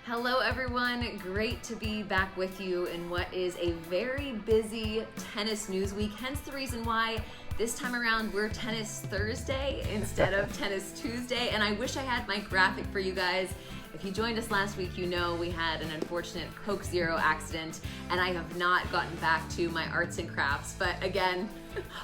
Hello everyone, great to be back with you in what is a very busy tennis news week, hence the reason why this time around we're Tennis Thursday instead of Tennis Tuesday, and I wish I had my graphic for you guys. If you joined us last week, you know we had an unfortunate Coke Zero accident, and I have not gotten back to my arts and crafts, but again,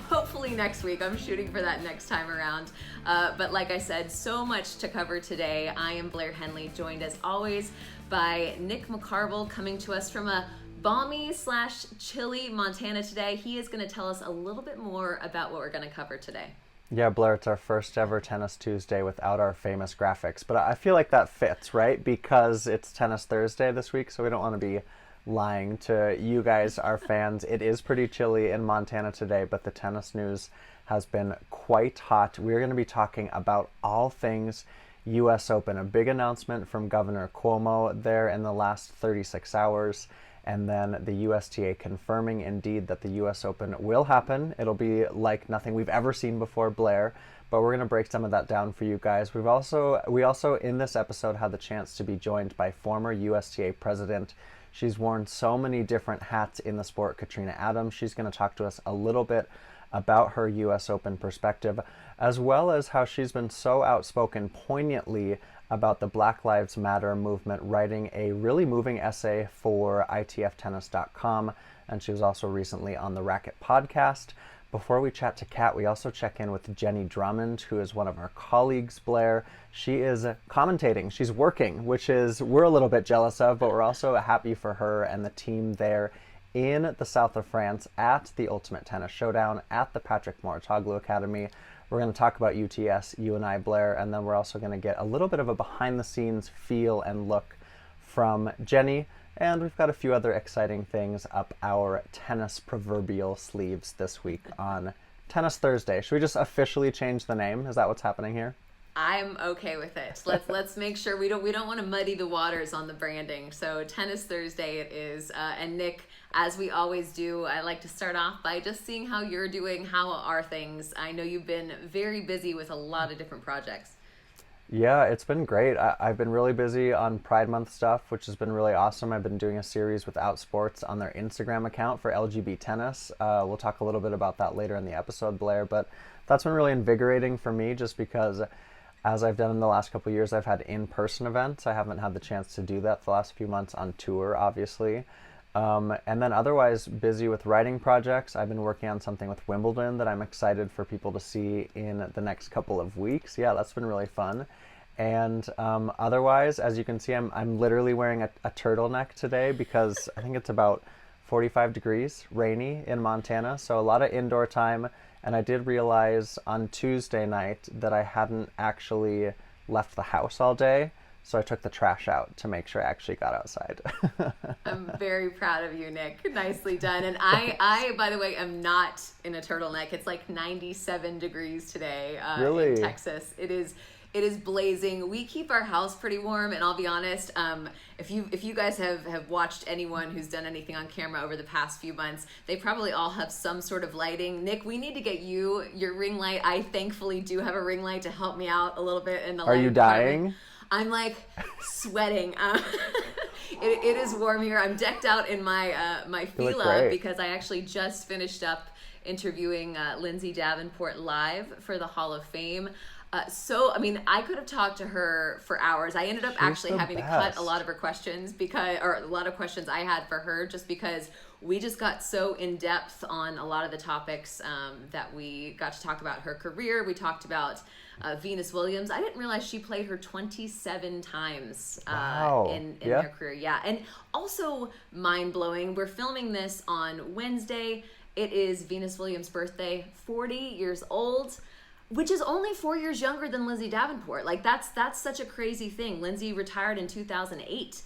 hopefully next week. I'm shooting for that next time around. But like I said, so much to cover today. I am Blair Henley, joined as always by Nick McCarville, coming to us from a balmy/chilly Montana today. He is going to tell us a little bit more about what we're going to cover today. Yeah, Blair, it's our first ever Tennis Tuesday without our famous graphics, but I feel like that fits, right? Because it's Tennis Thursday this week, so we don't want to be lying to you guys, our fans. It is pretty chilly in Montana today, but the tennis news has been quite hot. We're going to be talking about all things US Open, a big announcement from Governor Cuomo there in the last 36 hours. And then the USTA confirming indeed that the US Open will happen. It'll be like nothing we've ever seen before, Blair, but we're going to break some of that down for you guys. We also in this episode had the chance to be joined by former USTA president. She's worn so many different hats in the sport, Katrina Adams. She's going to talk to us a little bit about her US Open perspective, as well as how she's been so outspoken poignantly about the Black Lives Matter movement, writing a really moving essay for ITFtennis.com, and she was also recently on the Racket podcast. Before we chat to Kat, we also check in with Jenny Drummond, who is one of our colleagues, Blair. She is commentating, she's working, which is we're a little bit jealous of, but we're also happy for her and the team there in the south of France at the Ultimate Tennis Showdown at the Patrick Mouratoglou Academy. We're going to talk about UTS, you and I, Blair, and then we're also going to get a little bit of a behind-the-scenes feel and look from Jenny, and we've got a few other exciting things up our tennis proverbial sleeves this week on Tennis Thursday. Should we just officially change the name? Is that what's happening here? I'm okay with it. Let's make sure we don't want to muddy the waters on the branding. So Tennis Thursday it is, and Nick, as we always do, I like to start off by just seeing how you're doing. How are things? I know you've been very busy with a lot of different projects. Yeah, it's been great. I've been really busy on Pride Month stuff, which has been really awesome. I've been doing a series with Outsports on their Instagram account for LGBTennis. We'll talk a little bit about that later in the episode, Blair, but that's been really invigorating for me just because as I've done in the last couple of years, I've had in-person events. I haven't had the chance to do that the last few months on tour, obviously. And then otherwise busy with writing projects. I've been working on something with Wimbledon that I'm excited for people to see in the next couple of weeks. Yeah, that's been really fun. And otherwise, as you can see, I'm literally wearing a turtleneck today because I think it's about 45 degrees, rainy in Montana, so a lot of indoor time. And I did realize on Tuesday night that I hadn't actually left the house all day, so I took the trash out to make sure I actually got outside. I'm very proud of you, Nick. Nicely done. And I, by the way, am not in a turtleneck. It's like 97 degrees today Really? In Texas. It is blazing. We keep our house pretty warm, and I'll be honest, if you guys have watched anyone who's done anything on camera over the past few months, they probably all have some sort of lighting. Nick, we need to get you your ring light. I thankfully do have a ring light to help me out a little bit in the light. Are you dying? I'm like sweating. It is warm here. I'm decked out in my Fila because I actually just finished up interviewing Lindsay Davenport live for the Hall of Fame. So, I mean, I could have talked to her for hours. I ended up actually having to cut a lot of her questions or a lot of questions I had for her just because we just got so in depth on a lot of the topics that we got to talk about her career. We talked about Venus Williams. I didn't realize she played her 27 times in their career. Yeah. And also mind-blowing, we're filming this on Wednesday. It is Venus Williams' birthday, 40 years old. Which is only 4 years younger than Lindsay Davenport. Like that's such a crazy thing. Lindsay retired in 2008.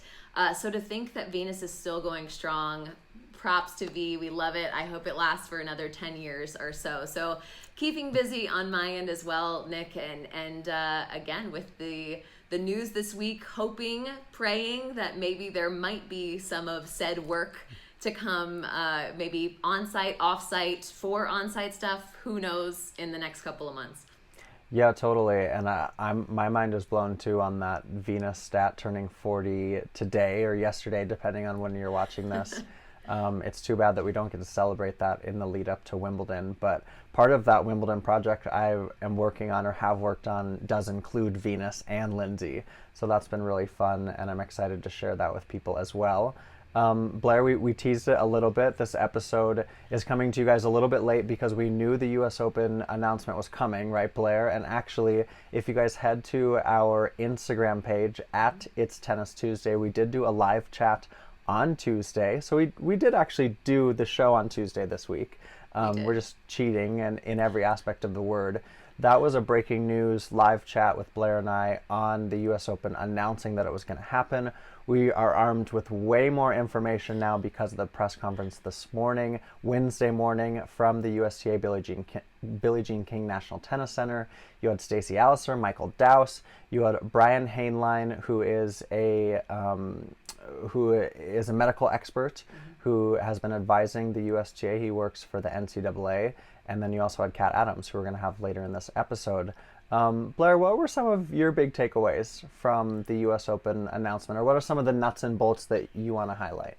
So to think that Venus is still going strong, props to V. We love it. I hope it lasts for another 10 years or so. So keeping busy on my end as well, Nick. And again, with the news this week, hoping, praying that maybe there might be some of said work to come, maybe on-site, off-site, for on-site stuff, who knows, in the next couple of months. Yeah, totally. And my mind is blown too on that Venus stat turning 40 today or yesterday, depending on when you're watching this. It's too bad that we don't get to celebrate that in the lead up to Wimbledon. But part of that Wimbledon project I am working on or have worked on does include Venus and Lindsay. So that's been really fun, and I'm excited to share that with people as well. Blair, we teased it a little bit. This episode is coming to you guys a little bit late because we knew the US Open announcement was coming, right, Blair? And actually, if you guys head to our Instagram page at It's Tennis Tuesday, we did do a live chat on Tuesday. So we did actually do the show on Tuesday this week. We're just cheating and in every aspect of the word. That was a breaking news live chat with Blair and I on the US Open announcing that it was going to happen. We are armed with way more information now because of the press conference this morning, Wednesday morning, from the USTA Billie Jean King National Tennis Center. You had Stacey Alliser, Michael Dowse. You had Brian Hainline, who is a medical expert who has been advising the USTA. He works for the NCAA. And then you also had Kat Adams, who we're going to have later in this episode. Blair, what were some of your big takeaways from the US Open announcement, or what are some of the nuts and bolts that you want to highlight?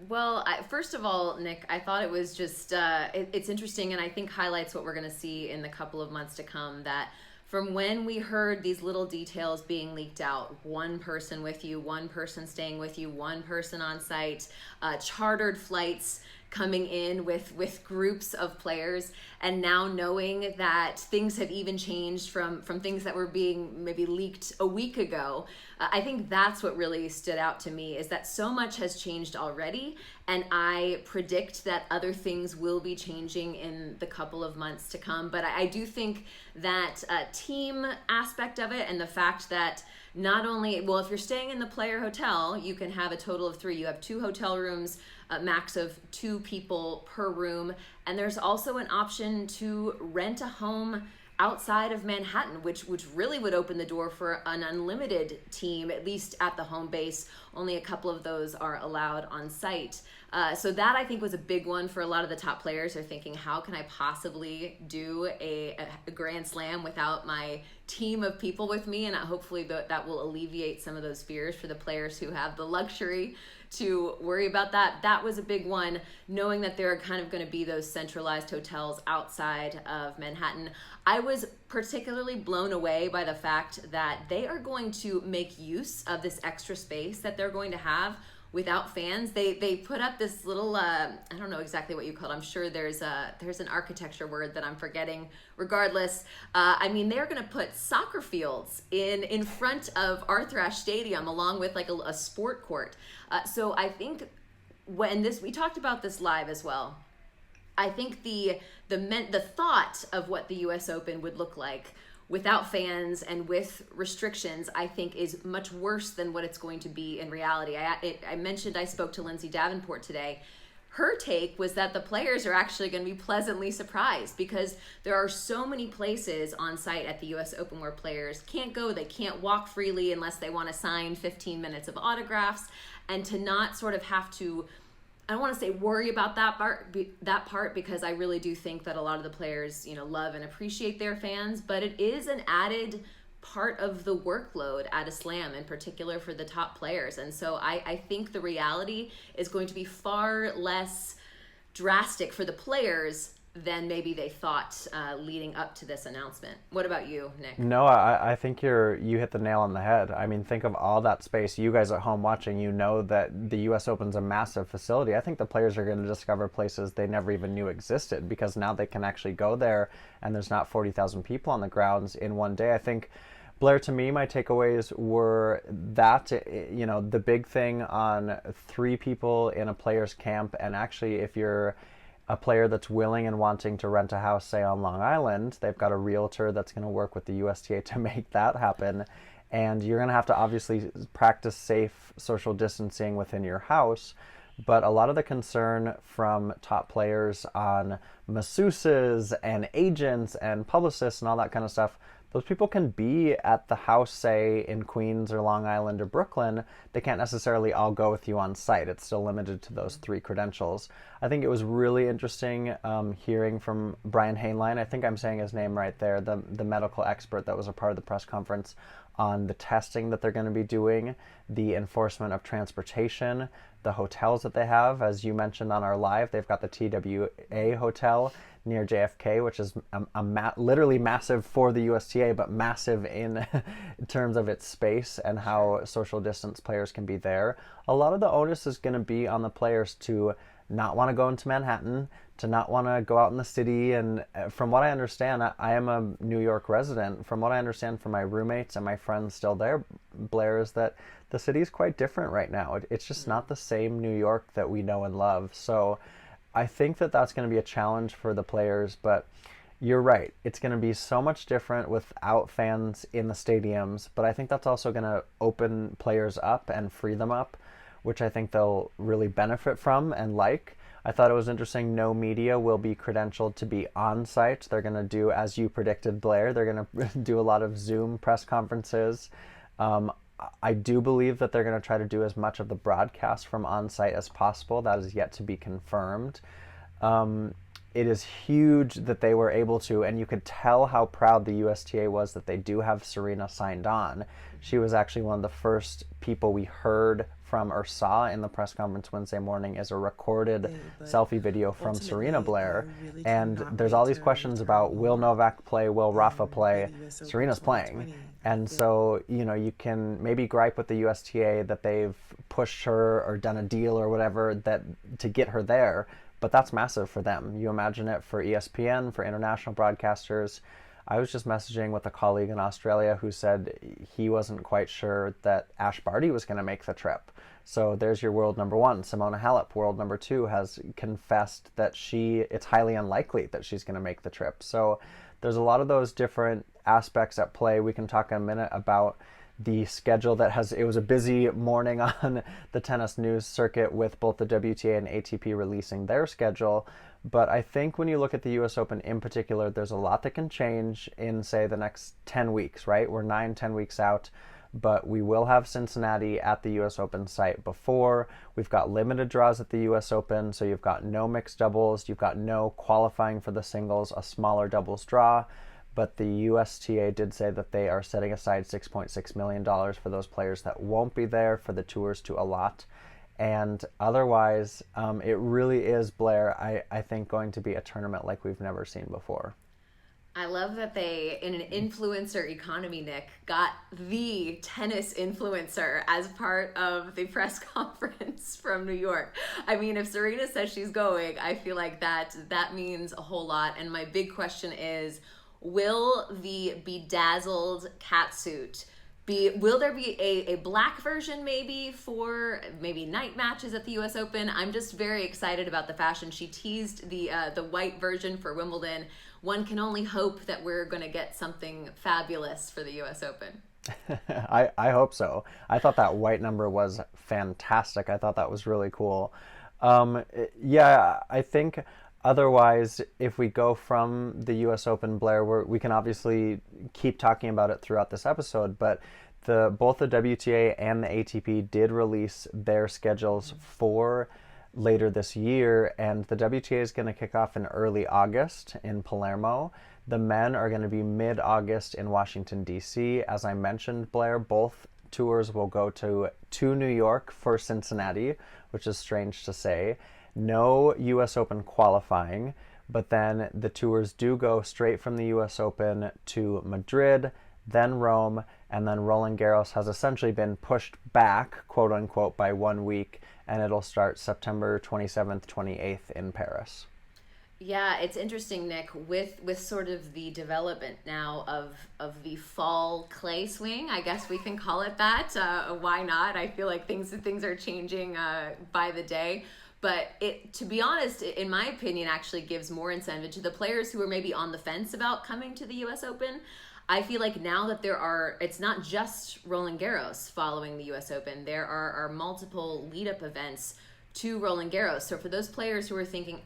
Well, first of all, Nick, I thought it was just, it's interesting, and I think highlights what we're going to see in the couple of months to come, that from when we heard these little details being leaked out, one person with you, one person staying with you, one person on site, chartered flights coming in with groups of players, and now knowing that things have even changed from things that were being maybe leaked a week ago, I think that's what really stood out to me, is that so much has changed already, and I predict that other things will be changing in the couple of months to come. But I do think that team aspect of it, and the fact that not only, well, if you're staying in the player hotel, you can have a total of 3. You have 2 hotel rooms, a max of 2 people per room. And there's also an option to rent a home outside of Manhattan, which really would open the door for an unlimited team, at least at the home base. Only a couple of those are allowed on site. So that, I think, was a big one for a lot of the top players. Are thinking, how can I possibly do a Grand Slam without my team of people with me? And hopefully that will alleviate some of those fears for the players who have the luxury to worry about that. That was a big one, knowing that there are kind of going to be those centralized hotels outside of Manhattan. I was particularly blown away by the fact that they are going to make use of this extra space that they're going to have without fans. They put up this little, I don't know exactly what you call it. I'm sure there's an architecture word that I'm forgetting. Regardless, I mean, they're going to put soccer fields in front of Arthur Ashe Stadium, along with like a sport court. So I think we talked about this live as well. I think the thought of what the US Open would look like without fans and with restrictions, I think, is much worse than what it's going to be in reality. I mentioned I spoke to Lindsay Davenport today. Her take was that the players are actually going to be pleasantly surprised, because there are so many places on site at the US Open where players can't go. They can't walk freely unless they want to sign 15 minutes of autographs, and to not sort of have to, I don't want to say worry about that part, because I really do think that a lot of the players, love and appreciate their fans, but it is an added part of the workload at a slam, in particular for the top players. And so I think the reality is going to be far less drastic for the players than maybe they thought leading up to this announcement. What about you, Nick? No, I think you hit the nail on the head. I mean, think of all that space. You guys at home watching, you know that the US Open's a massive facility. I think the players are going to discover places they never even knew existed, because now they can actually go there and there's not 40,000 people on the grounds in one day. I think, Blair, to me, my takeaways were that, the big thing on 3 people in a player's camp, and actually if you're a player that's willing and wanting to rent a house, say on Long Island, they've got a realtor that's going to work with the USTA to make that happen. And you're going to have to obviously practice safe social distancing within your house. But a lot of the concern from top players on masseuses and agents and publicists and all that kind of stuff, those people can be at the house, say, in Queens or Long Island or Brooklyn. They can't necessarily all go with you on site. It's still limited to those 3 credentials. I think it was really interesting hearing from Brian Hainline, I think I'm saying his name right there, the medical expert that was a part of the press conference, on the testing that they're going to be doing, the enforcement of transportation, the hotels that they have. As you mentioned on our live, they've got the TWA hotel near JFK, which is literally massive for the USTA, but massive in terms of its space and how social distance players can be there. A lot of the onus is going to be on the players to not want to go into Manhattan, to not want to go out in the city. And from what I understand, I am a New York resident. From what I understand from my roommates and my friends still there, Blair, is that the city is quite different right now. It's just not the same New York that we know and love. So I think that that's going to be a challenge for the players, but you're right. It's going to be so much different without fans in the stadiums, but I think that's also going to open players up and free them up, which I think they'll really benefit from and like. I thought it was interesting, no media will be credentialed to be on site. They're going to do, as you predicted, Blair, they're going to do a lot of Zoom press conferences. I do believe that they're going to try to do as much of the broadcast from on site as possible. That is yet to be confirmed. It is huge that they were able to, and you could tell how proud the USTA was that they do have Serena signed on. She was actually one of the first people we heard from or saw in the press conference Wednesday morning as a recorded selfie video from Serena, Blair. Really, and there's all these questions about, will Novak play, will Rafa play? Serena's playing. And so, you know, you can maybe gripe with the USTA that they've pushed her or done a deal or whatever that to get her there, but that's massive for them. You imagine it for ESPN, for international broadcasters. I was just messaging with a colleague in Australia who said he wasn't quite sure that Ash Barty was going to make the trip. So there's your world number 1. Simona Halep, world number 2, has confessed that it's highly unlikely that she's going to make the trip. So there's a lot of those different aspects at play. We can talk in a minute about the schedule it was a busy morning on the tennis news circuit with both the WTA and ATP releasing their schedule. But I think when you look at the US Open in particular, there's a lot that can change in, say, the next 10 weeks, right? We're 9-10 weeks out, but we will have Cincinnati at the US Open site before. We've got limited draws at the US Open, so you've got no mixed doubles, you've got no qualifying for the singles, a smaller doubles draw. But the USTA did say that they are setting aside $6.6 million for those players that won't be there for the tours to allot. And otherwise, it really is, Blair, I think, going to be a tournament like we've never seen before. I love that they, in an influencer economy, Nick, got the tennis influencer as part of the press conference from New York. I mean, if Serena says she's going, I feel like that means a whole lot. And my big question is, will the bedazzled catsuit will there be a black version maybe for maybe night matches at the US Open? I'm just very excited about the fashion. She teased the white version for Wimbledon. One can only hope that we're going to get something fabulous for the US Open. I hope so. I thought that white number was fantastic. I thought that was really cool. Yeah, I think otherwise, if we go from the US Open, Blair, we can obviously keep talking about it throughout this episode, but both the WTA and the ATP did release their schedules for later this year, and the WTA is going to kick off in early August in Palermo. The men are going to be mid-August in Washington, D.C. As I mentioned, Blair, both tours will go to New York for Cincinnati, which is strange to say. No US Open qualifying, but then the tours do go straight from the US Open to Madrid, then Rome, and then Roland Garros has essentially been pushed back, quote unquote, by 1 week, and it'll start September 27th, 28th in Paris. Yeah, it's interesting, Nick, with sort of the development now of the fall clay swing, I guess we can call it that. Why not? I feel like things are changing by the day. But to be honest, in my opinion, actually gives more incentive to the players who are maybe on the fence about coming to the US Open. I feel like now that it's not just Roland Garros following the US Open, there are multiple lead-up events to Roland Garros. So for those players who are thinking,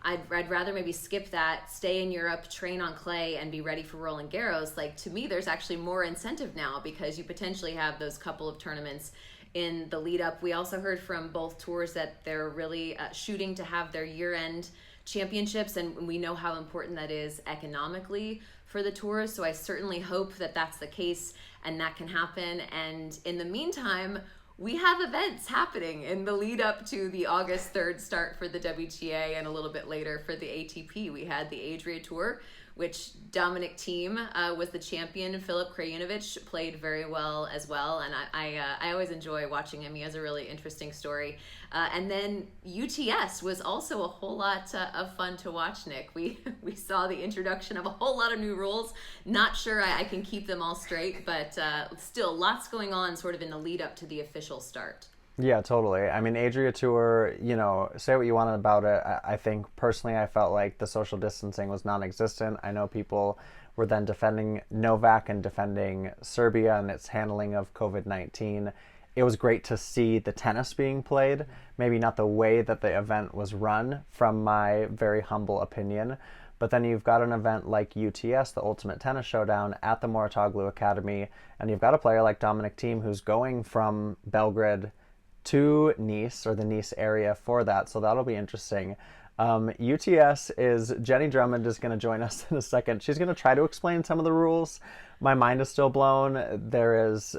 I'd rather maybe skip that, stay in Europe, train on clay, and be ready for Roland Garros. Like, to me, there's actually more incentive now because you potentially have those couple of tournaments in the lead up. We also heard from both tours that they're really shooting to have their year-end championships, and we know how important that is economically for the tours. So I certainly hope that that's the case and that can happen. And in the meantime, we have events happening in the lead up to the August 3rd start for the WTA and a little bit later for the ATP. We had the Adria Tour, which Dominic Thiem was the champion. Filip Krajinovic played very well as well, and I always enjoy watching him. He has a really interesting story. And then UTS was also a whole lot of fun to watch, Nick. We saw the introduction of a whole lot of new rules. Not sure I can keep them all straight, but still lots going on sort of in the lead up to the official start. Yeah, totally. I mean, Adria Tour, you know, say what you want about it. I think personally I felt like the social distancing was non-existent. I know people were then defending Novak and defending Serbia and its handling of COVID-19. It was great to see the tennis being played, maybe not the way that the event was run, from my very humble opinion. But then you've got an event like UTS, the Ultimate Tennis Showdown, at the Mouratoglou Academy, and you've got a player like Dominic Thiem who's going from Belgrade to Nice, or the Nice area, for that, so that'll be interesting. UTS is, Jenny Drummond is going to join us in a second. She's going to try to explain some of the rules. My mind is still blown. There's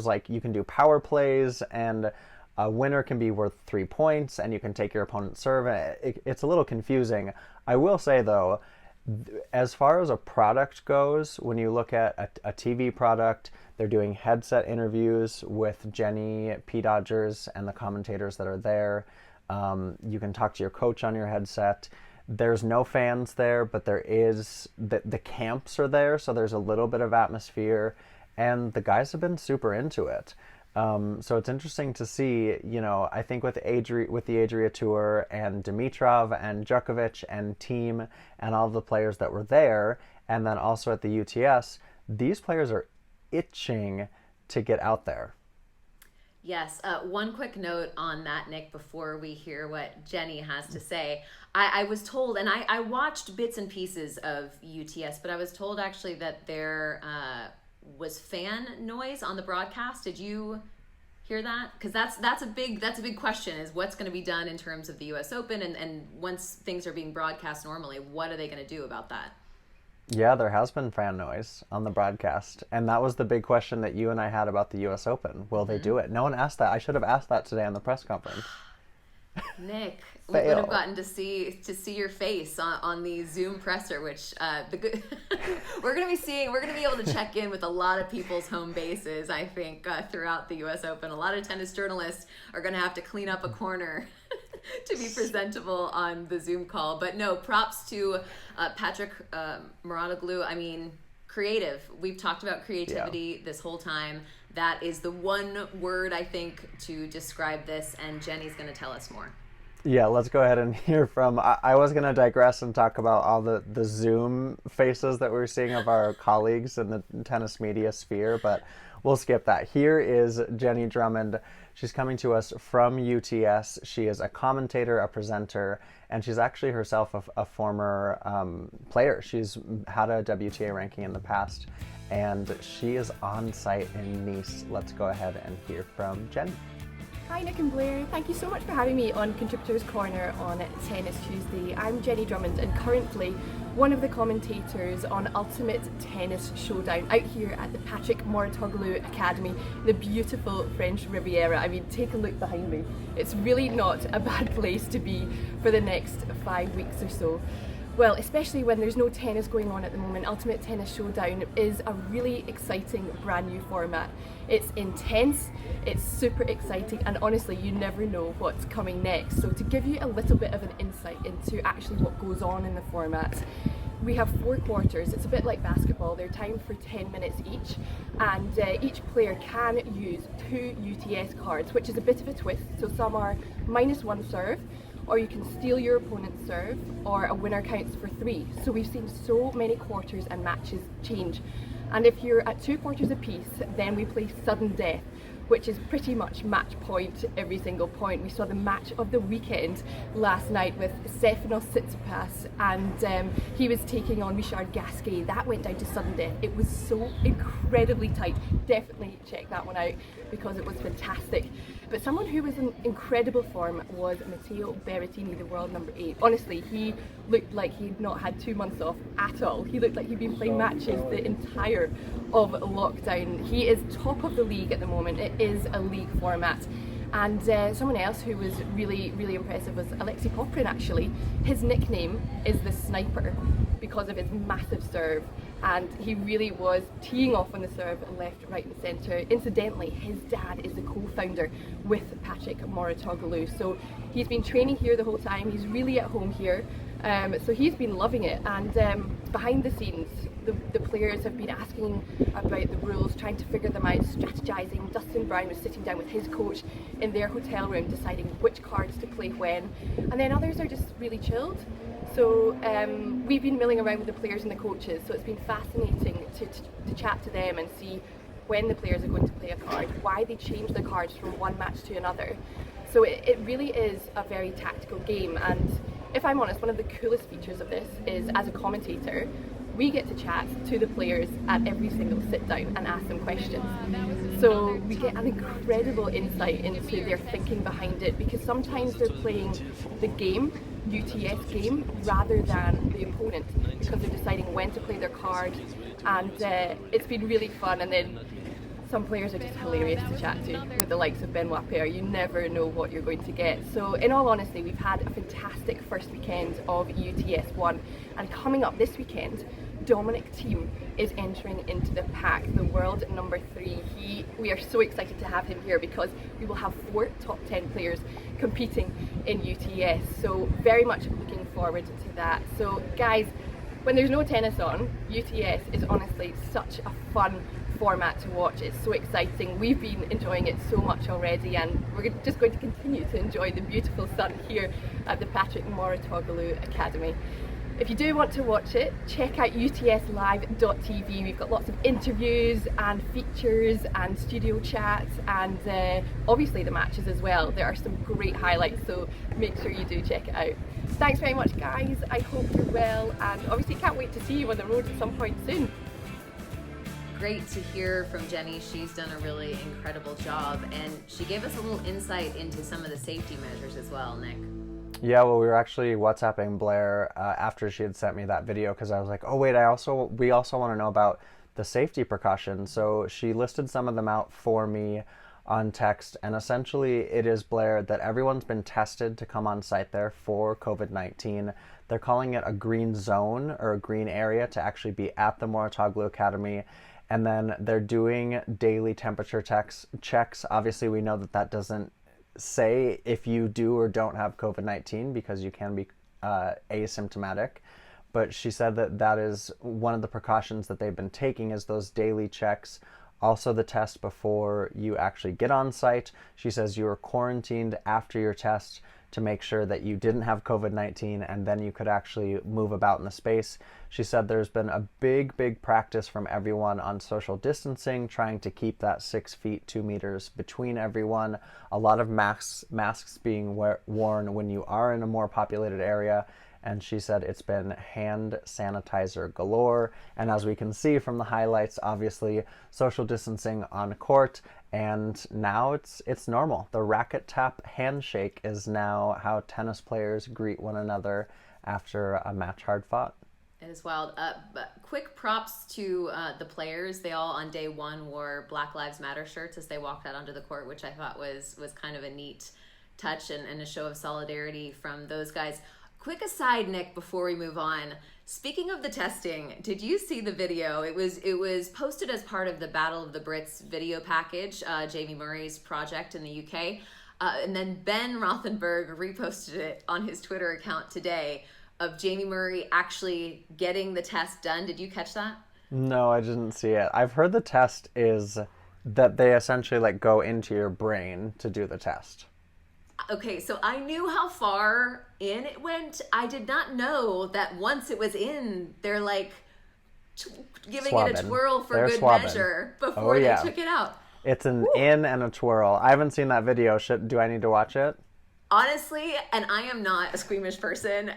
like, you can do power plays, and a winner can be worth 3 points, and you can take your opponent's serve. It's a little confusing. I will say, though, as far as a product goes, when you look at a TV product, they're doing headset interviews with Jenny P. Dodgers and the commentators that are there. You can talk to your coach on your headset. There's no fans there, but there is, the camps are there, so there's a little bit of atmosphere, and the guys have been super into it. So it's interesting to see, you know, I think with the Adria Tour and Dimitrov and Djokovic and Thiem and all the players that were there, and then also at the UTS, these players are itching to get out there. Yes. One quick note on that, Nick, before we hear what Jenny has to say. I was told, and I watched bits and pieces of UTS, but I was told actually that there was fan noise on the broadcast. Did you hear that? Because that's a big question, is what's going to be done in terms of the US Open, and once things are being broadcast normally, what are they going to do about that? Yeah, there has been fan noise on the broadcast, and that was the big question that you and I had about the US Open. Will they do it? No one asked that. I should have asked that today on the press conference. Nick, we would have gotten to see your face on the Zoom presser, which we're gonna be able to check in with a lot of people's home bases. I think throughout the U.S. Open, a lot of tennis journalists are gonna have to clean up a corner to be presentable on the Zoom call. But no, props to Patrick Mouratoglou. I mean, creative. We've talked about creativity this whole time. That is the one word, I think, to describe this, and Jenny's going to tell us more. Yeah, let's go ahead and hear from... I was going to digress and talk about all the Zoom faces that we're seeing of our colleagues in the tennis media sphere, but we'll skip that. Here is Jenny Drummond. She's coming to us from UTS. She is a commentator, a presenter, and she's actually herself a former player. She's had a WTA ranking in the past, and she is on site in Nice. Let's go ahead and hear from Jenny. Hi Nick and Blair, thank you so much for having me on Contributors Corner on Tennis Tuesday. I'm Jenny Drummond and currently one of the commentators on Ultimate Tennis Showdown out here at the Patrick Mouratoglou Academy, the beautiful French Riviera. I mean, take a look behind me. It's really not a bad place to be for the next 5 weeks or so. Well, especially when there's no tennis going on at the moment, Ultimate Tennis Showdown is a really exciting brand new format. It's intense, it's super exciting, and honestly you never know what's coming next. So to give you a little bit of an insight into actually what goes on in the format, we have 4 quarters. It's a bit like basketball. They're timed for 10 minutes each, and each player can use 2 UTS cards, which is a bit of a twist. So some are -1 serve, or you can steal your opponent's serve, or a winner counts for 3. So we've seen so many quarters and matches change. And if you're at 2 quarters apiece, then we play sudden death, which is pretty much match point every single point. We saw the match of the weekend last night with Stefanos Tsitsipas, and he was taking on Richard Gasquet. That went down to sudden death. It was so incredibly tight. Definitely check that one out because it was fantastic. But someone who was in incredible form was Matteo Berrettini, the world number 8. Honestly, he looked like he'd not had 2 months off at all. He looked like he'd been playing matches the entire of lockdown. He is top of the league at the moment. It is a league format. And someone else who was really, really impressive was Alexei Poprin, actually. His nickname is the Sniper because of his massive serve. And he really was teeing off on the serve left, right and centre. Incidentally, his dad is the co-founder with Patrick Mouratoglou. So he's been training here the whole time. He's really at home here. So he's been loving it. And behind the scenes, the players have been asking about the rules, trying to figure them out, strategizing. Dustin Brown was sitting down with his coach in their hotel room, deciding which cards to play when. And then others are just really chilled. So we've been milling around with the players and the coaches, so it's been fascinating to chat to them and see when the players are going to play a card, why they change their cards from one match to another. So it really is a very tactical game, and if I'm honest, one of the coolest features of this is, as a commentator, we get to chat to the players at every single sit down and ask them questions. So we get an incredible insight into their thinking behind it, because sometimes they're playing the game, UTS game, rather than the opponent, because they're deciding when to play their card, and it's been really fun. And then some players are just hilarious to chat to, with the likes of Benoit Paire. You never know what you're going to get. So in all honesty, we've had a fantastic first weekend of UTS 1, and coming up this weekend, Dominic Thiem is entering into the pack, the world number 3. We are so excited to have him here because we will have 4 top 10 players competing in UTS. So very much looking forward to that. So guys, when there's no tennis on, UTS is honestly such a fun format to watch. It's so exciting. We've been enjoying it so much already, and we're just going to continue to enjoy the beautiful sun here at the Patrick Mouratoglou Academy. If you do want to watch it, check out utslive.tv. We've got lots of interviews and features and studio chats, and obviously the matches as well. There are some great highlights, so make sure you do check it out. Thanks very much, guys. I hope you're well, and obviously can't wait to see you on the road at some point soon. Great to hear from Jenny. She's done a really incredible job, and she gave us a little insight into some of the safety measures as well, Nick. Yeah, well, we were actually WhatsApping Blair after she had sent me that video, because I was like, oh wait, we also want to know about the safety precautions. So she listed some of them out for me on text, and essentially it is, Blair, that everyone's been tested to come on site there for COVID-19. They're calling it a green zone, or a green area, to actually be at the Mouratoglou Academy. And then they're doing daily temperature checks. Obviously, we know that doesn't say if you do or don't have COVID-19, because you can be asymptomatic. But she said that is one of the precautions that they've been taking, is those daily checks. Also the test before you actually get on site. She says you were quarantined after your test to make sure that you didn't have COVID-19, and then you could actually move about in the space. She said there's been a big practice from everyone on social distancing, trying to keep that 6 feet 2 meters between everyone. A lot of masks being worn when you are in a more populated area. And she said it's been hand sanitizer galore. And as we can see from the highlights, obviously social distancing on court, and now it's normal. The racket tap handshake is now how tennis players greet one another after a match hard fought. It is wild. But quick props to the players. They all on day 1 wore Black Lives Matter shirts as they walked out onto the court, which I thought was kind of a neat touch and a show of solidarity from those guys. Quick aside, Nick, before we move on. Speaking of the testing, did you see the video? It was posted as part of the Battle of the Brits video package, Jamie Murray's project in the UK. And then Ben Rothenberg reposted it on his Twitter account today, of Jamie Murray actually getting the test done. Did you catch that? No, I didn't see it. I've heard the test is that they essentially go into your brain to do the test. Okay, so I knew how far in it went. I did not know that once it was in, they're giving Swabbing. it a twirl for They're good swabbing. measure before they took it out. It's an in and a twirl. I haven't seen that video. Do I need to watch it? Honestly, and I am not a squeamish person,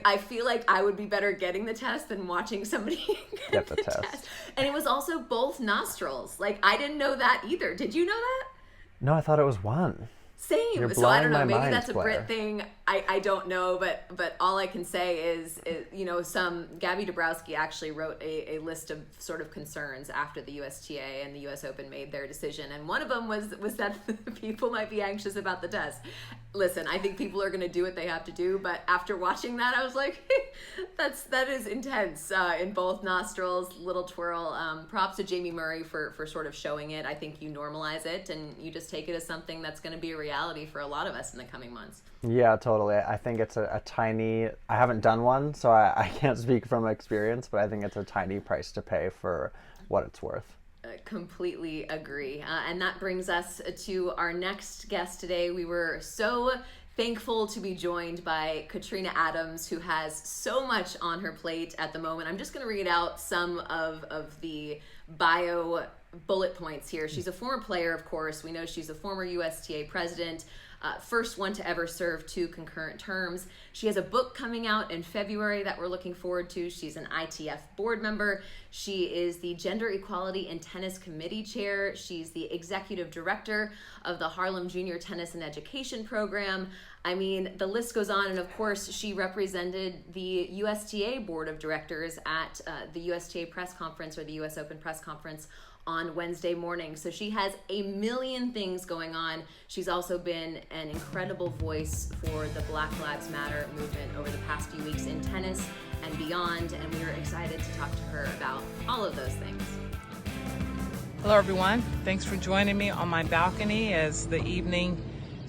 I feel like I would be better getting the test than watching somebody get the test. And it was also both nostrils. Like, I didn't know that either. Did you know that? No, I thought it was one. Same. So I don't know. Maybe that's a Brit thing. I don't know, but all I can say is Gabby Dabrowski actually wrote a list of sort of concerns after the USTA and the US Open made their decision, and one of them was that people might be anxious about the test. Listen, I think people are going to do what they have to do, but after watching that, I was like, that is intense in both nostrils, little twirl. Props to Jamie Murray for sort of showing it. I think you normalize it and you just take it as something that's going to be a reality for a lot of us in the coming months. Yeah, totally. I think it's a tiny, I haven't done one, so I can't speak from experience, but I think it's a tiny price to pay for what it's worth. Completely agree. And that brings us to our next guest today. We were so thankful to be joined by Katrina Adams, who has so much on her plate at the moment. I'm just going to read out some of the bio bullet points here. She's a former player, of course. We know she's a former USTA president, first one to ever serve 2 concurrent terms. She has a book coming out in February that we're looking forward to. She's an ITF board member. She is the Gender Equality in Tennis Committee Chair. She's the Executive Director of the Harlem Junior Tennis and Education Program. I mean, the list goes on. And of course, she represented the USTA Board of Directors at the USTA press conference, or the US Open press conference, on Wednesday morning. So she has a million things going on. She's also been an incredible voice for the Black Lives Matter movement over the past few weeks in tennis and beyond, and we are excited to talk to her about all of those things. Hello everyone, thanks for joining me on my balcony as the evening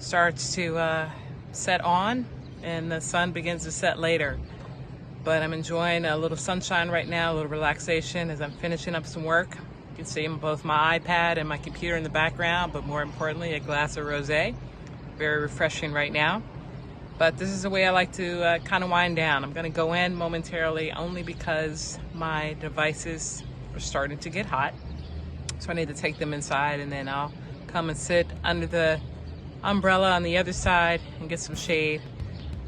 starts to set on and the sun begins to set later. But I'm enjoying a little sunshine right now, a little relaxation as I'm finishing up some work. You can see both my iPad and my computer in the background, but more importantly, a glass of rosé. Very refreshing right now. But this is the way I like to kind of wind down. I'm going to go in momentarily only because my devices are starting to get hot. So I need to take them inside, and then I'll come and sit under the umbrella on the other side and get some shade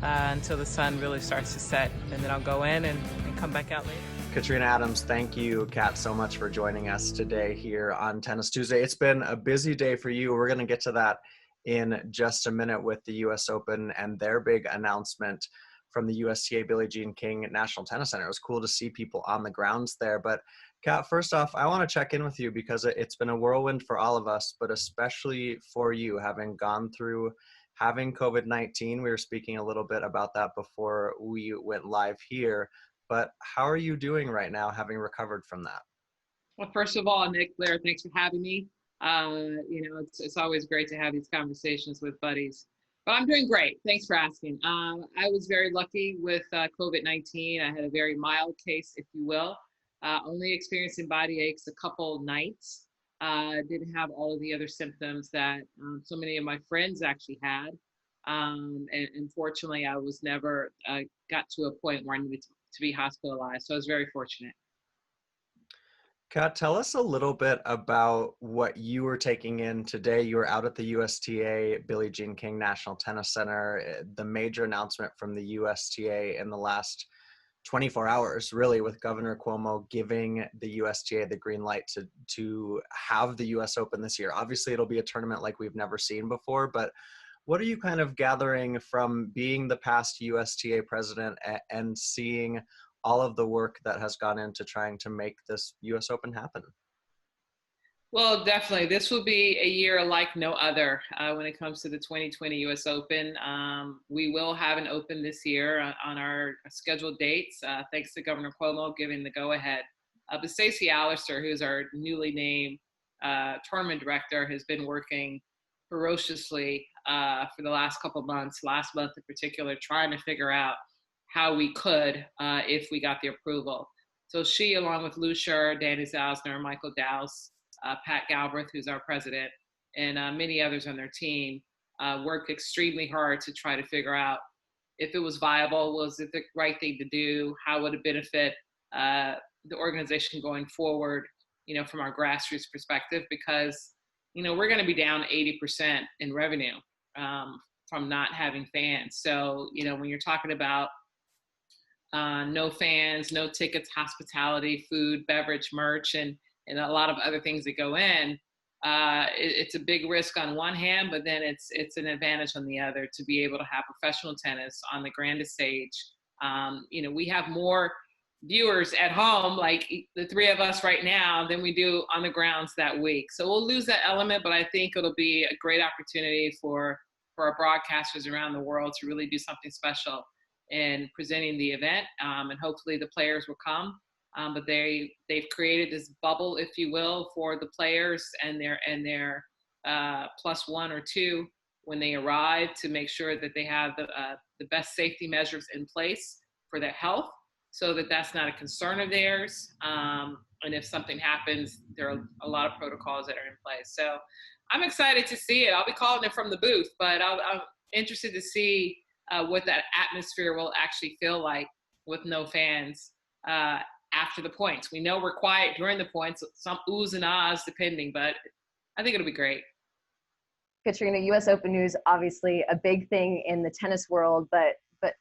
until the sun really starts to set. And then I'll go in and come back out later. Katrina Adams, thank you, Kat, so much for joining us today here on Tennis Tuesday. It's been a busy day for you. We're going to get to that in just a minute with the US Open and their big announcement from the USTA Billie Jean King National Tennis Center. It was cool to see people on the grounds there. But Kat, first off, I want to check in with you because it's been a whirlwind for all of us, but especially for you, having gone through having COVID-19. We were speaking a little bit about that before we went live here. But how are you doing right now, having recovered from that? Well, first of all, Nick, Blair, thanks for having me. It's always great to have these conversations with buddies. But I'm doing great. Thanks for asking. I was very lucky with COVID-19. I had a very mild case, if you will. Only experiencing body aches a couple nights. Didn't have all of the other symptoms that so many of my friends actually had. And fortunately, I was never got to a point where I needed to be hospitalized. So I was very fortunate. Kat, tell us a little bit about what you were taking in today. You were out at the USTA Billie Jean King National Tennis Center, the major announcement from the USTA in the last 24 hours, really, with Governor Cuomo giving the USTA the green light to have the US Open this year. Obviously, it'll be a tournament like we've never seen before, but what are you kind of gathering from being the past USTA president and seeing all of the work that has gone into trying to make this US Open happen? Well, definitely. This will be a year like no other when it comes to the 2020 US Open. We will have an Open this year on our scheduled dates, thanks to Governor Cuomo giving the go-ahead. But Stacey Allister, who's our newly named tournament director, has been working ferociously for the last couple of months, last month in particular, trying to figure out how we could if we got the approval. So she, along with Lucia, Danny Zausner, Michael Dowse, Pat Galbraith, who's our president, and many others on their team, worked extremely hard to try to figure out if it was viable, was it the right thing to do, how would it benefit the organization going forward, from our grassroots perspective, because we're going to be down 80% in revenue from not having fans. So, when you're talking about no fans, no tickets, hospitality, food, beverage, merch, and a lot of other things that go in, it's a big risk on one hand, but then it's an advantage on the other to be able to have professional tennis on the grandest stage. We have more viewers at home, like the three of us right now, than we do on the grounds that week. So we'll lose that element, but I think it'll be a great opportunity for our broadcasters around the world to really do something special in presenting the event, and hopefully the players will come. But they've created this bubble, if you will, for the players and their plus one or two when they arrive, to make sure that they have the best safety measures in place for their health, so that that's not a concern of theirs. And if something happens, there are a lot of protocols that are in place. So I'm excited to see it. I'll be calling it from the booth, but I'm interested to see what that atmosphere will actually feel like with no fans after the points. We know we're quiet during the points, some oohs and ahs depending, but I think it'll be great. Katrina, US Open news, obviously a big thing in the tennis world, but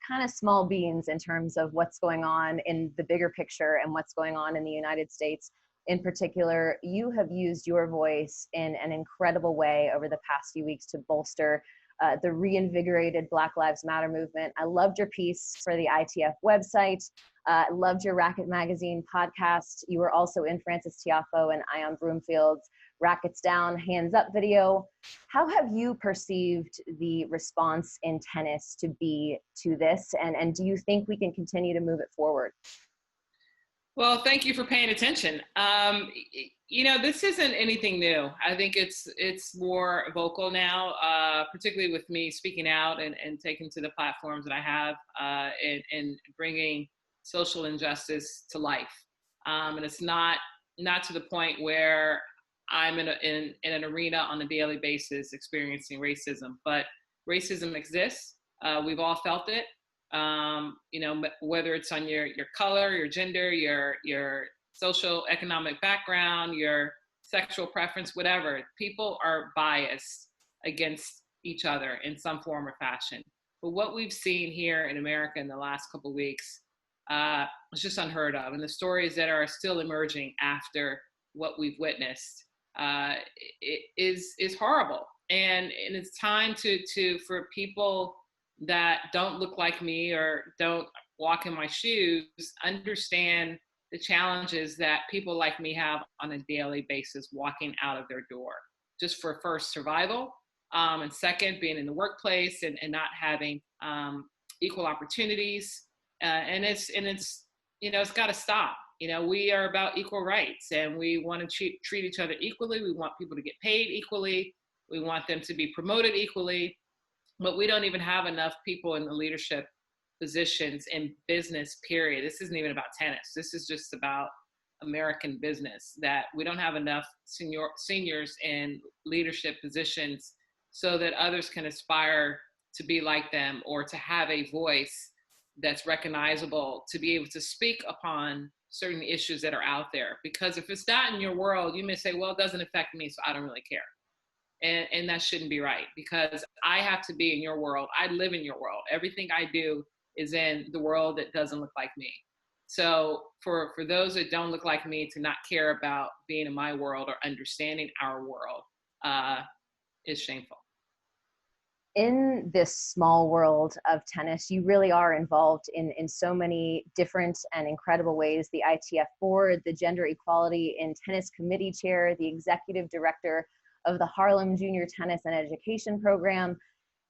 kind of small beans in terms of what's going on in the bigger picture and what's going on in the United States. In particular, you have used your voice in an incredible way over the past few weeks to bolster the reinvigorated Black Lives Matter movement. I loved your piece for the ITF website. Loved your Racket Magazine podcast. You were also in Francis Tiafoe and Ion Broomfield's Rackets Down, Hands Up video. How have you perceived the response in tennis to be to this? And do you think we can continue to move it forward? Well, thank you for paying attention. This isn't anything new. I think it's more vocal now, particularly with me speaking out and taking to the platforms that I have and bringing social injustice to life. And it's not to the point where I'm in an arena on a daily basis experiencing racism, but racism exists. We've all felt it. Whether it's on your color, your gender, your social economic background, your sexual preference, whatever. People are biased against each other in some form or fashion. But what we've seen here in America in the last couple of weeks is just unheard of. And the stories that are still emerging after what we've witnessed is horrible. And it's time for people that don't look like me or don't walk in my shoes understand the challenges that people like me have on a daily basis walking out of their door, just for first survival, and second being in the workplace and not having equal opportunities, and it's got to stop. We are about equal rights, and we want to treat each other equally. We want people to get paid equally. We want them to be promoted equally. But we don't even have enough people in the leadership positions in business, period. This isn't even about tennis. This is just about American business, that we don't have enough seniors in leadership positions so that others can aspire to be like them or to have a voice that's recognizable, to be able to speak upon certain issues that are out there. Because if it's not in your world, you may say, well, it doesn't affect me, so I don't really care. And that shouldn't be right, because I have to be in your world. I live in your world. Everything I do is in the world that doesn't look like me. So for those that don't look like me to not care about being in my world or understanding our world is shameful. In this small world of tennis, you really are involved in so many different and incredible ways. The ITF board, the Gender Equality in Tennis Committee Chair, the Executive Director of the Harlem Junior Tennis and Education Program.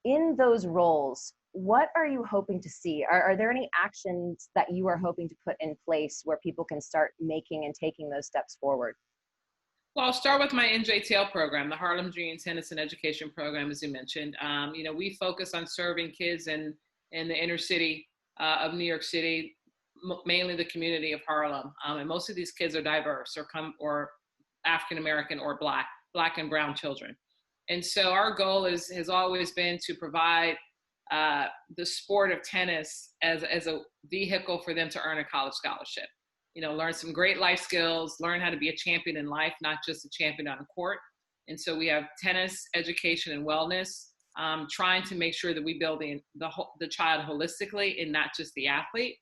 In those roles, what are you hoping to see? Are there any actions that you are hoping to put in place where people can start making and taking those steps forward? Well, I'll start with my NJTL program, the Harlem Junior Tennis and Education Program, as you mentioned. We focus on serving kids in the inner city of New York City, mainly the community of Harlem. And most of these kids are diverse or African-American or Black and brown children. And so our goal has always been to provide the sport of tennis as a vehicle for them to earn a college scholarship. Learn some great life skills, learn how to be a champion in life, not just a champion on the court. And so we have tennis education and wellness, trying to make sure that we build the child holistically and not just the athlete.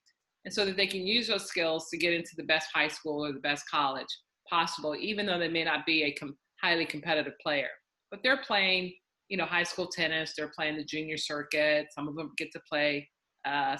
And so that they can use those skills to get into the best high school or the best college possible, even though they may not be a highly competitive player. But they're playing, high school tennis, they're playing the junior circuit. Some of them get to play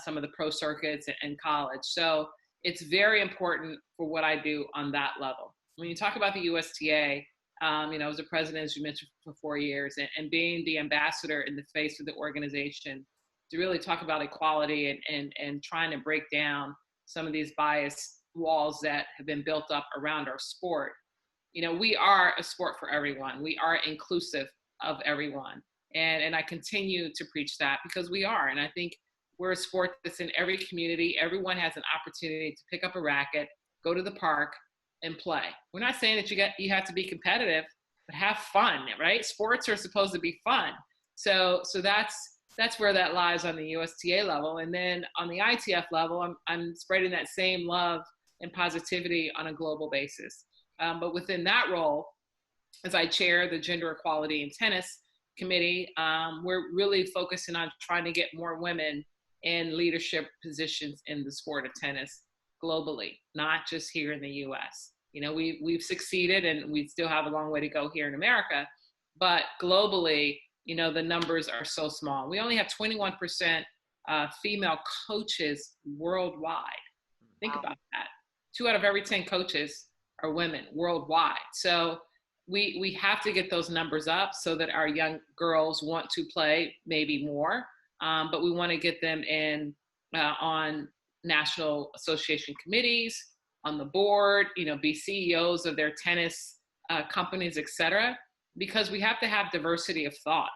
some of the pro circuits in college. So it's very important for what I do on that level. When you talk about the USTA, I was a president, as you mentioned, for 4 years, and being the ambassador in the face of the organization to really talk about equality and trying to break down some of these bias walls that have been built up around our sport. We are a sport for everyone. We are inclusive of everyone. And I continue to preach that because we are. And I think we're a sport that's in every community. Everyone has an opportunity to pick up a racket, go to the park, and play. We're not saying that you have to be competitive, but have fun, right? Sports are supposed to be fun. So that's where that lies on the USTA level. And then on the ITF level, I'm spreading that same love and positivity on a global basis. But within that role, as I chair the Gender Equality in Tennis Committee, we're really focusing on trying to get more women in leadership positions in the sport of tennis globally, not just here in the US. We've succeeded and we still have a long way to go here in America, but globally, the numbers are so small. We only have 21% female coaches worldwide. Think about that. 2 out of every 10 coaches are women worldwide. So we have to get those numbers up so that our young girls want to play maybe more, but we want to get them in on national association committees, on the board, be CEOs of their tennis companies, et cetera, because we have to have diversity of thought.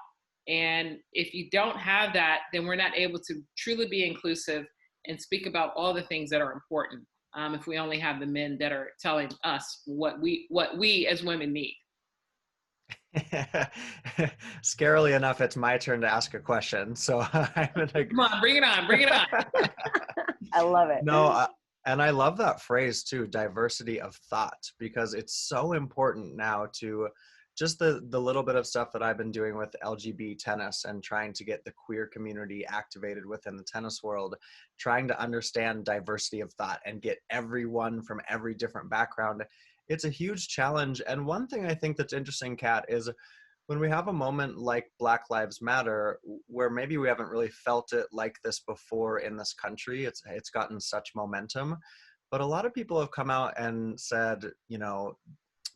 And if you don't have that, then we're not able to truly be inclusive and speak about all the things that are important. If we only have the men that are telling us what we as women need. Scarily enough, it's my turn to ask a question. So I'm gonna come on, bring it on. I love it. No, and I love that phrase too, diversity of thought, because it's so important now to just the little bit of stuff that I've been doing with LGBTennis and trying to get the queer community activated within the tennis world, trying to understand diversity of thought and get everyone from every different background. It's a huge challenge. And one thing I think that's interesting, Kat, is when we have a moment like Black Lives Matter, where maybe we haven't really felt it like this before in this country, it's gotten such momentum, but a lot of people have come out and said,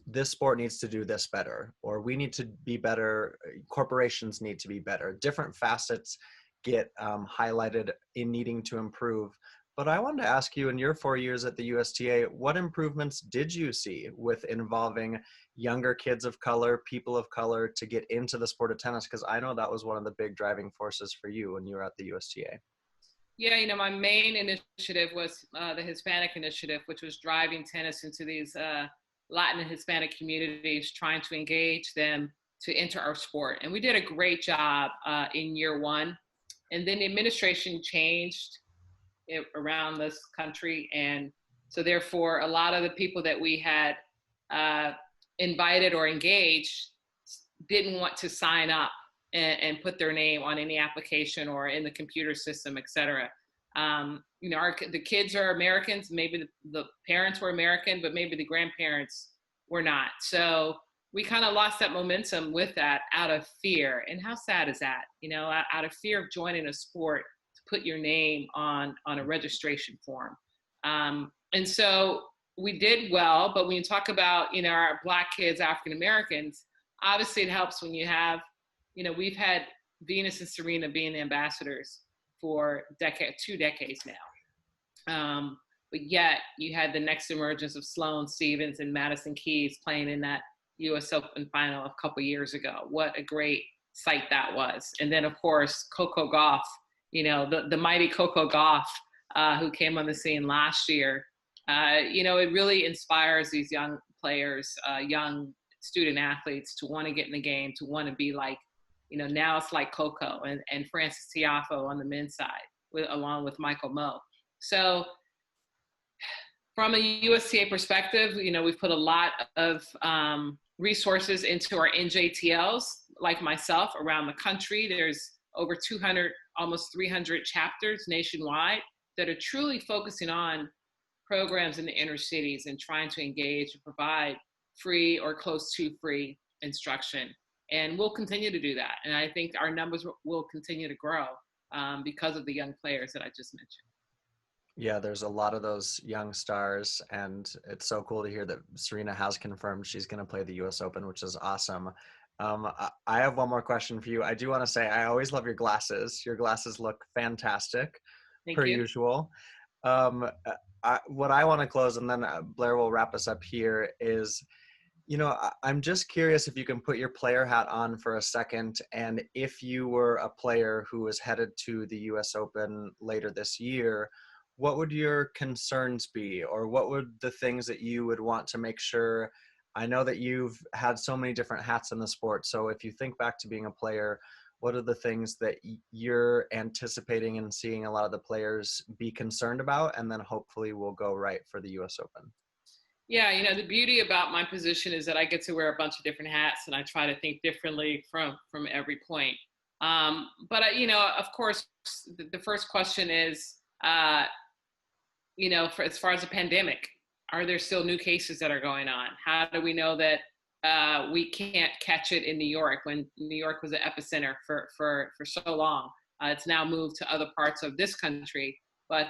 this sport needs to do this better, or we need to be better, corporations need to be better, different facets get highlighted in needing to improve. But I wanted to ask you, in your 4 years at the USTA, what improvements did you see with involving younger kids of color, people of color, to get into the sport of tennis? Because I know that was one of the big driving forces for you when you were at the USTA. Yeah, my main initiative was the Hispanic initiative, which was driving tennis into these Latin and Hispanic communities, trying to engage them to enter our sport. And we did a great job in year 1. And then the administration changed around this country. And so therefore, a lot of the people that we had invited or engaged didn't want to sign up and put their name on any application or in the computer system, et cetera. The kids are Americans, maybe the parents were American, but maybe the grandparents were not. So we kind of lost that momentum with that out of fear. And how sad is that? Out of fear of joining a sport, to put your name on a registration form. And so we did well, but when you talk about, our Black kids, African Americans, obviously it helps when you have, we've had Venus and Serena being ambassadors for 2 decades now. But yet you had the next emergence of Sloane Stephens and Madison Keys playing in that US Open final a couple years ago. What a great sight that was. And then of course, Coco Gauff, the mighty Coco Gauff, who came on the scene last year. It really inspires these young players, young student athletes to want to get in the game, to want to be like, now it's like Coco and Francis Tiafoe on the men's side, along with Michael Moe. So from a USTA perspective, we've put a lot of resources into our NJTLs, like myself, around the country. There's over 200, almost 300 chapters nationwide that are truly focusing on programs in the inner cities and trying to engage and provide free or close to free instruction. And we'll continue to do that. And I think our numbers will continue to grow because of the young players that I just mentioned. Yeah, there's a lot of those young stars, and it's so cool to hear that Serena has confirmed she's going to play the US Open, which is awesome. I have one more question for you. I do want to say I always love your glasses. Your glasses look fantastic, per usual. What I want to close, and then Blair will wrap us up here, is, you know, I'm just curious if you can put your player hat on for a second, and if you were a player who was headed to the US Open later this year, what would your concerns be, or what would the things that you would want to make sure? I know that you've had so many different hats in the sport, so if you think back to being a player, what are the things that you're anticipating and seeing a lot of the players be concerned about, and then hopefully will go right for the US Open? Yeah, you know, the beauty about my position is that I get to wear a bunch of different hats, and I try to think differently from every point. But you know, of course, the first question is, you know, for as far as the pandemic, are there still new cases that are going on? How do we know that we can't catch it in New York when New York was the epicenter for so long? It's now moved to other parts of this country. But,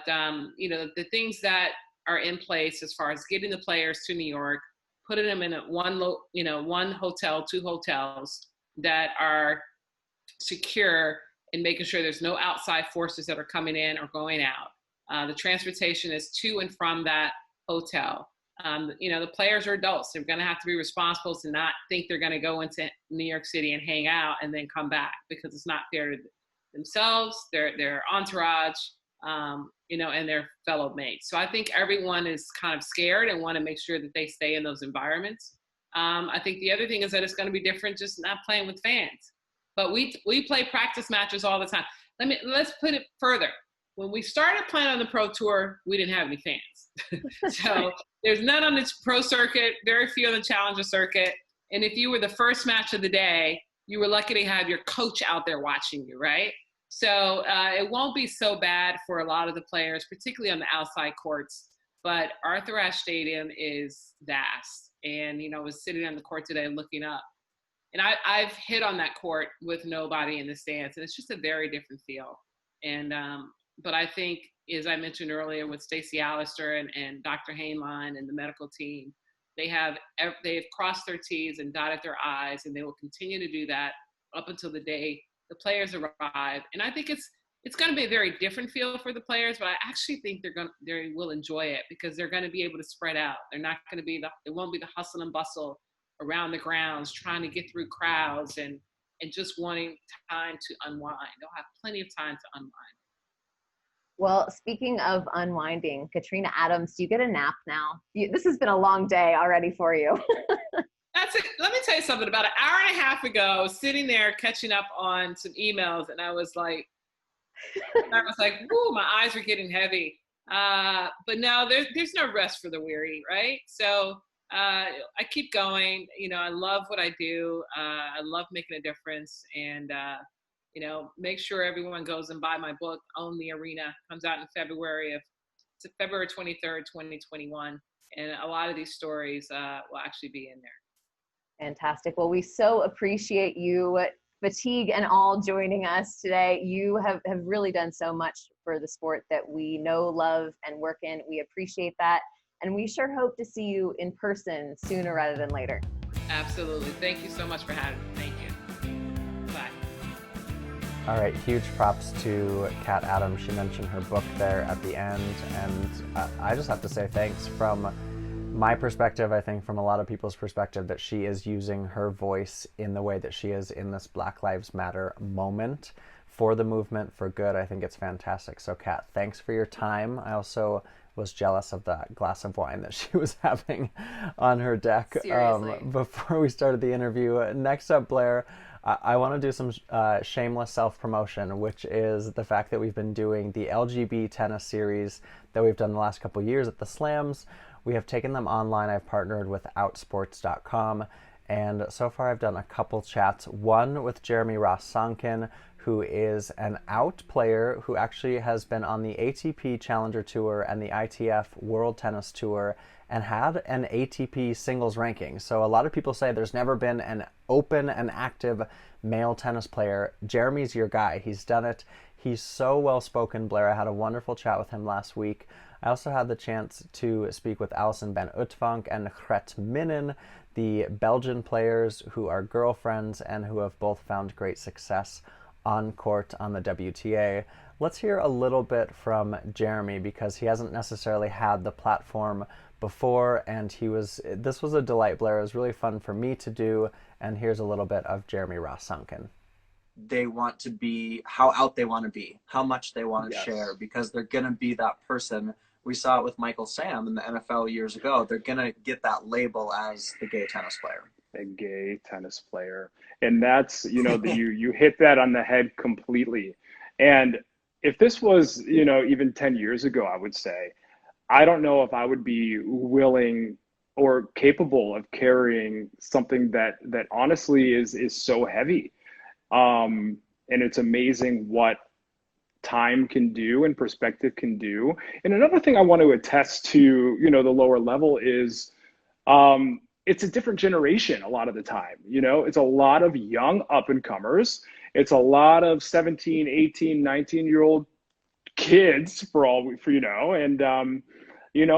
you know, the things that are in place as far as getting the players to New York, putting them in one hotel, 2 hotels that are secure, and making sure there's no outside forces that are coming in or going out. The transportation is to and from that hotel. You know, the players are adults. They're going to have to be responsible to not think they're going to go into New York City and hang out and then come back, because it's not fair to themselves, their entourage, you know, and their fellow mates. So I think everyone is kind of scared and want to make sure that they stay in those environments. I think the other thing is that it's going to be different just not playing with fans. But we play practice matches all the time. Let's put it further. When we started playing on the pro tour, we didn't have any fans. So there's none on the pro circuit, very few on the challenger circuit. And if you were the first match of the day, you were lucky to have your coach out there watching you, right? So it won't be so bad for a lot of the players, particularly on the outside courts. But Arthur Ashe Stadium is vast. And, you know, I was sitting on the court today looking up. And I've hit on that court with nobody in the stands. And it's just a very different feel. And but I think, as I mentioned earlier, with Stacey Allister and Dr. Hainline and the medical team, they've crossed their T's and dotted their I's, and they will continue to do that up until the day the players arrive. And I think it's going to be a very different feel for the players, but I actually think they will enjoy it, because they're going to be able to spread out. They're not going to be it won't be the hustle and bustle around the grounds trying to get through crowds and just wanting time to unwind. They'll have plenty of time to unwind. Well, speaking of unwinding, Katrina Adams, do you get a nap now? This has been a long day already for you. That's it. Let me tell you something. About an hour and a half ago, I was sitting there catching up on some emails, and I was like, whoo, my eyes are getting heavy. But no, there's no rest for the weary, right? So I keep going. You know, I love what I do. I love making a difference, and you know, make sure everyone goes and buy my book, Own the Arena. Comes out in February 23rd, 2021. And a lot of these stories will actually be in there. Fantastic. Well, we so appreciate you, fatigue and all, joining us today. You have really done so much for the sport that we know, love, and work in. We appreciate that. And we sure hope to see you in person sooner rather than later. Absolutely. Thank you so much for having me. Thank you. Bye. All right, huge props to Kat Adams. She mentioned her book there at the end, and I just have to say thanks from my perspective, I think from a lot of people's perspective, that she is using her voice in the way that she is in this Black Lives Matter moment for the movement, for good. I think it's fantastic. So Kat, thanks for your time. I also was jealous of that glass of wine that she was having on her deck before we started the interview. Next up, Blair, I want to do some shameless self-promotion, which is the fact that we've been doing the LGBTennis series that we've done the last couple years at the Slams. We have taken them online. I've partnered with outsports.com, And so far I've done a couple chats, one with Jeremy Ross Sonkin, who is an out player who actually has been on the ATP Challenger Tour and the ITF World Tennis Tour and had an ATP singles ranking. So a lot of people say there's never been an open and active male tennis player. Jeremy's your guy. He's done it. He's so well-spoken, Blair. I had a wonderful chat with him last week. I also had the chance to speak with Alison van Uitvank and Gret Minnen, the Belgian players who are girlfriends and who have both found great success on court on the WTA. Let's hear a little bit from Jeremy because he hasn't necessarily had the platform before, and this was a delight, Blair. It was really fun for me to do, and here's a little bit of Jeremy Ross Sonkin. They want to be how out they want to be, how much they want to share, because they're going to be that person. We saw it with Michael Sam in the NFL years ago. They're going to get that label as the gay tennis player. A gay tennis player. And that's, you hit that on the head completely. And if this was, even 10 years ago, I would say, I don't know if I would be willing or capable of carrying something that honestly is so heavy. And it's amazing what time can do and perspective can do. And another thing I want to attest to, the lower level is, it's a different generation a lot of the time. It's a lot of young up-and-comers. It's a lot of 17, 18, 19-year-old kids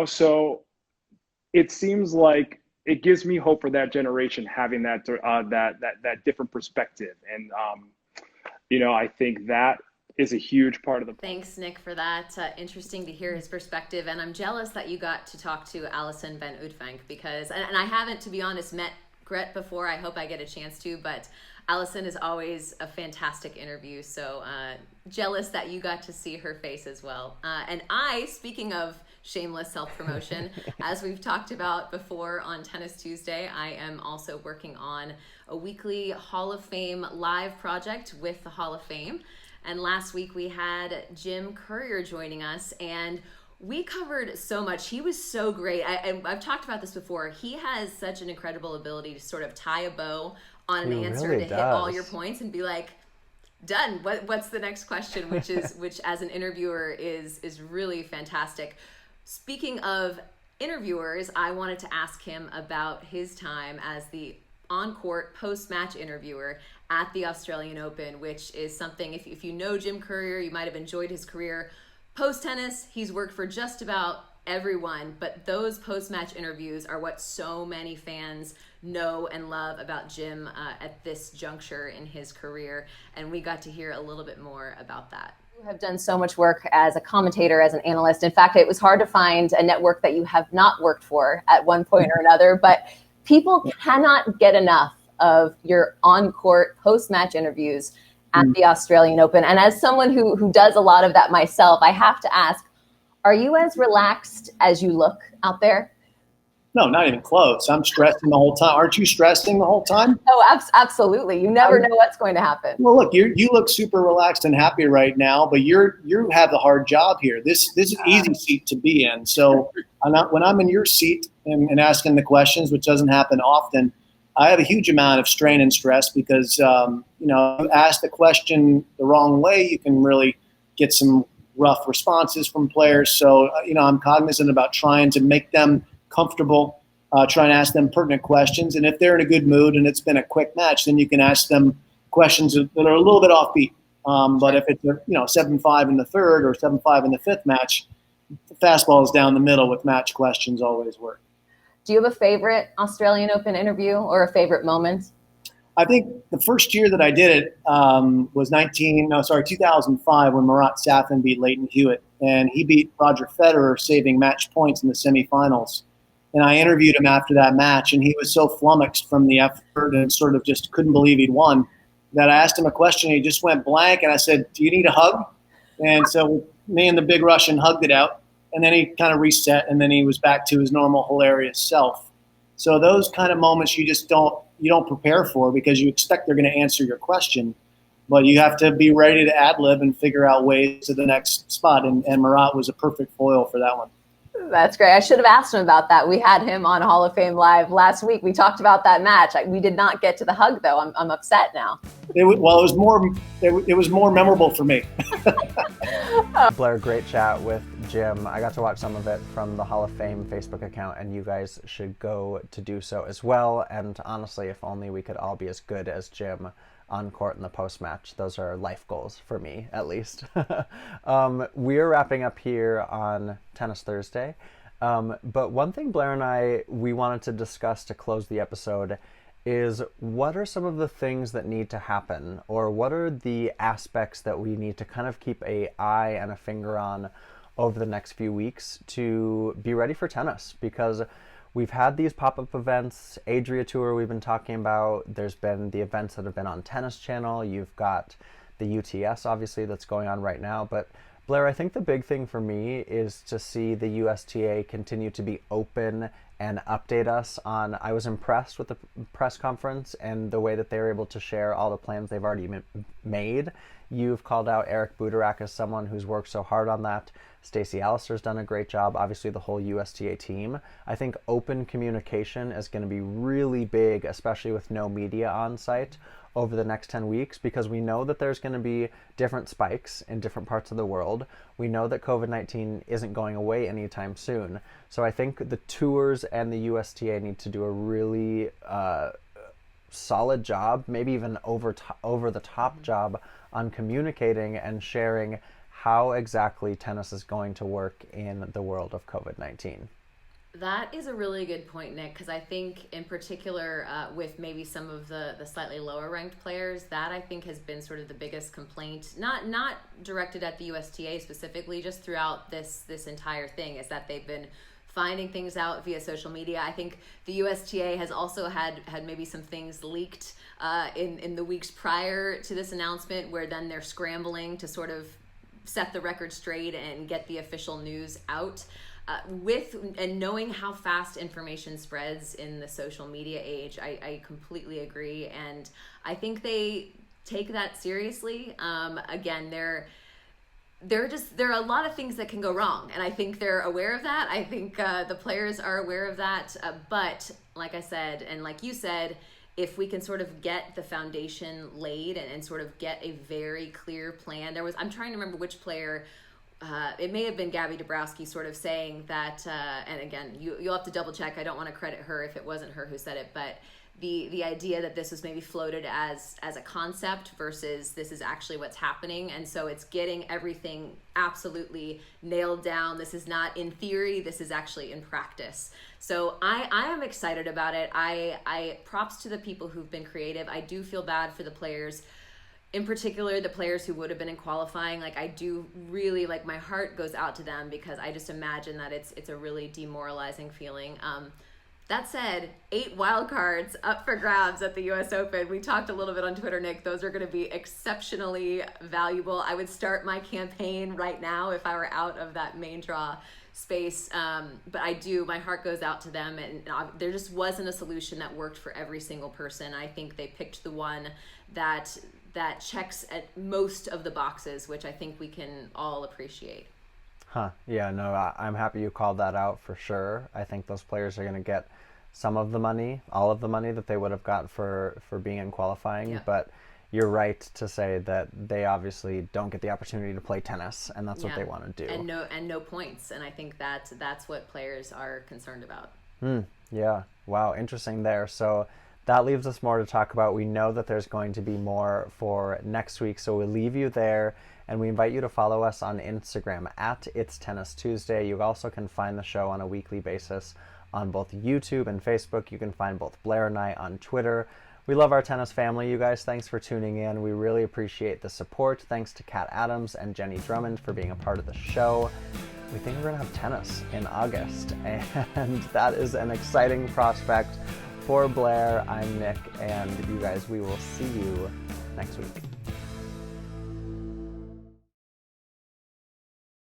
so it seems like it gives me hope for that generation having that different perspective. And, I think that is a huge part of the plan. Thanks, Nick, for that. Interesting to hear his perspective. And I'm jealous that you got to talk to Alison van Uitvank because, and I haven't, to be honest, met Gret before. I hope I get a chance to, but Alison is always a fantastic interview. So jealous that you got to see her face as well. And speaking of shameless self-promotion, as we've talked about before on Tennis Tuesday, I am also working on a weekly Hall of Fame live project with the Hall of Fame. And last week we had Jim Courier joining us, and we covered so much. He was so great. I've talked about this before. He has such an incredible ability to sort of tie a bow on an answer really hit all your points and be like, done. What's the next question? Which as an interviewer is really fantastic. Speaking of interviewers, I wanted to ask him about his time as the on-court post-match interviewer at the Australian Open, which is something, if you know Jim Courier, you might have enjoyed his career. Post-tennis, he's worked for just about everyone, but those post-match interviews are what so many fans know and love about Jim at this juncture in his career, and we got to hear a little bit more about that. You have done so much work as a commentator, as an analyst. In fact, it was hard to find a network that you have not worked for at one point or another, but people cannot get enough of your on-court post-match interviews at the Australian Open. And as someone who does a lot of that myself, I have to ask, are you as relaxed as you look out there? No, not even close. I'm stressing the whole time. Aren't you stressing the whole time? Oh, absolutely. You never know what's going to happen. Well, look, you look super relaxed and happy right now, but you have the hard job here. This is an easy seat to be in. So when I'm in your seat and asking the questions, which doesn't happen often, I have a huge amount of strain and stress because, you ask the question the wrong way, you can really get some rough responses from players. So, I'm cognizant about trying to make them comfortable, trying to ask them pertinent questions. And if they're in a good mood and it's been a quick match, then you can ask them questions that are a little bit offbeat. But if it's 7-5 in the third or 7-5 in the fifth match, the fastball is down the middle with match questions always work. Do you have a favorite Australian Open interview or a favorite moment? I think the first year that I did it was 2005 when Marat Safin beat Leighton Hewitt. And he beat Roger Federer, saving match points in the semifinals. And I interviewed him after that match, and he was so flummoxed from the effort and sort of just couldn't believe he'd won that I asked him a question, and he just went blank. And I said, "Do you need a hug?" And so me and the big Russian hugged it out. And then he kind of reset, and then he was back to his normal hilarious self. So those kind of moments you don't prepare for because you expect they're going to answer your question, but you have to be ready to ad-lib and figure out ways to the next spot. And Marat was a perfect foil for that one. That's great. I should have asked him about that. We had him on Hall of Fame Live last week. We talked about that match. We did not get to the hug, though. I'm upset now. It was more memorable for me. Blair, great chat with Jim. I got to watch some of it from the Hall of Fame Facebook account, and you guys should go to do so as well. And honestly, if only we could all be as good as Jim on court in the post-match. Those are life goals for me, at least. We're wrapping up here on Tennis Thursday. But one thing Blair and we wanted to discuss to close the episode is what are some of the things that need to happen, or what are the aspects that we need to kind of keep an eye and a finger on over the next few weeks to be ready for tennis? Because we've had these pop-up events, Adria Tour we've been talking about, there's been the events that have been on Tennis Channel, you've got the UTS obviously that's going on right now, but Blair, I think the big thing for me is to see the USTA continue to be open and update us on. I was impressed with the press conference and the way that they were able to share all the plans they've already made. You've called out Eric Buderak as someone who's worked so hard on that. Stacey Allister's done a great job. Obviously, the whole USTA team. I think open communication is going to be really big, especially with no media on site over the next 10 weeks, because we know that there's going to be different spikes in different parts of the world. We know that COVID-19 isn't going away anytime soon. So I think the tours and the USTA need to do a really solid job, maybe even over the top job on communicating and sharing how exactly tennis is going to work in the world of COVID-19. That is a really good point, Nick, because I think in particular with maybe some of the slightly lower ranked players, that I think has been sort of the biggest complaint, not directed at the USTA specifically, just throughout this entire thing, is that they've been finding things out via social media. I think the USTA has also had maybe some things leaked in the weeks prior to this announcement, where then they're scrambling to sort of set the record straight and get the official news out. And knowing how fast information spreads in the social media age, I completely agree, and I think they take that seriously. Again, there are a lot of things that can go wrong, and I think they're aware of that. I think the players are aware of that, but like I said, and like you said, if we can sort of get the foundation laid and sort of get a very clear plan. I'm trying to remember which player. It may have been Gabby Dabrowski sort of saying that, and again, you'll have to double check. I don't want to credit her if it wasn't her who said it, but the idea that this was maybe floated as a concept versus this is actually what's happening. And so it's getting everything absolutely nailed down. This is not in theory, this is actually in practice. So I am excited about it. I props to the people who've been creative. I do feel bad for the players. In particular, the players who would have been in qualifying, I do really, my heart goes out to them, because I just imagine that it's a really demoralizing feeling. That said, 8 wild cards up for grabs at the US Open. We talked a little bit on Twitter, Nick. Those are going to be exceptionally valuable. I would start my campaign right now if I were out of that main draw space. But my heart goes out to them, and there just wasn't a solution that worked for every single person. I think they picked the one that checks at most of the boxes, which I think we can all appreciate. Yeah, no, I'm happy you called that out for sure. I think those players are going to get some of the money, all of the money that they would have got for being in qualifying. Yeah. But you're right to say that they obviously don't get the opportunity to play tennis, and that's what they want to do. And no points, and I think that's what players are concerned about. Yeah, wow, interesting there. So that leaves us more to talk about. We know that there's going to be more for next week, so we'll leave you there, and we invite you to follow us on Instagram at It's Tennis Tuesday. You also can find the show on a weekly basis on both YouTube and Facebook. You can find both Blair and I on Twitter. We love our tennis family, you guys. Thanks for tuning in. We really appreciate the support. Thanks to Kat Adams and Jenny Drummond for being a part of the show. We think we're going to have tennis in August, and that is an exciting prospect. For Blair, I'm Nick, and you guys, we will see you next week.